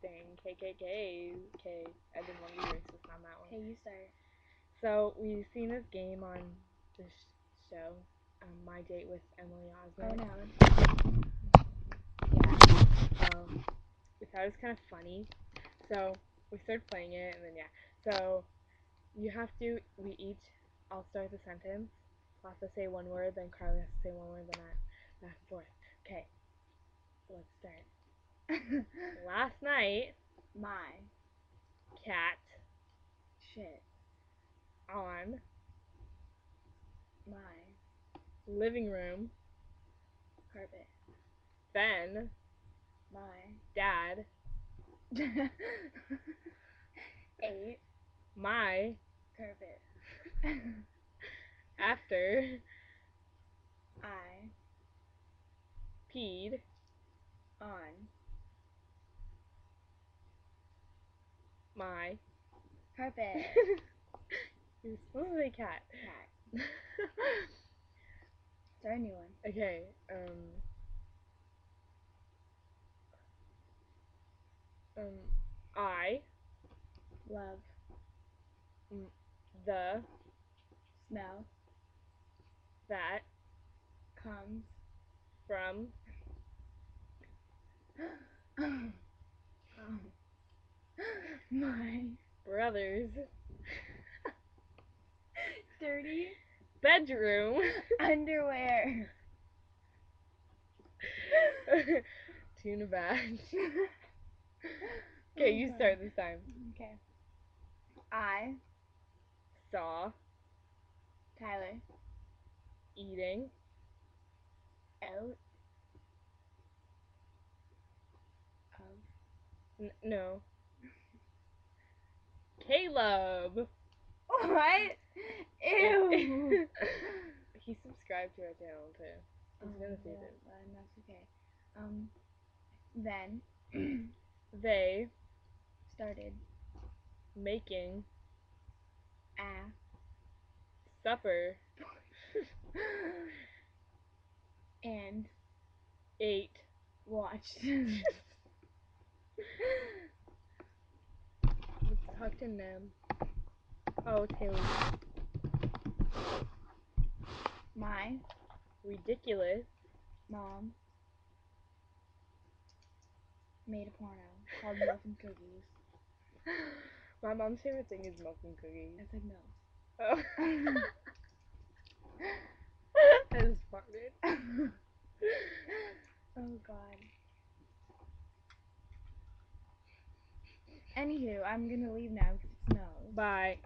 thing. KKK. Okay, I didn't want to be racist on that one. Okay, you start. So we've seen this game on this show, My Date with Emily Oh Osment. no. Yeah. We thought it was kind of funny, so we started playing it, and then So you have to. I'll start the sentence. I'll have to say one word, then Carly has to say one word, then I back and forth. Okay. Let's start. Last night, My cat shit. on My living room. carpet. Then My dad 8 my carpet. after I peed on my carpet. You're supposed to say cat. Cat. Start a new one. Okay, I Love. the Smell. that Comes. from My brother's dirty bedroom. underwear. Tuna bad. Okay, you start this time. Okay. I Saw Tyler eating out of no. Caleb. what? Ew. He subscribed to our channel too. He's gonna see this. That's okay. Then They started making a supper and ate watched tucked in them. Oh, Taylor. my Ridiculous. mom made a porno called Milk and Cookies. My mom's favorite thing is milk and cookies. I said no. Oh. I just farted. Oh god. Anywho, I'm gonna leave now because it snows. Bye.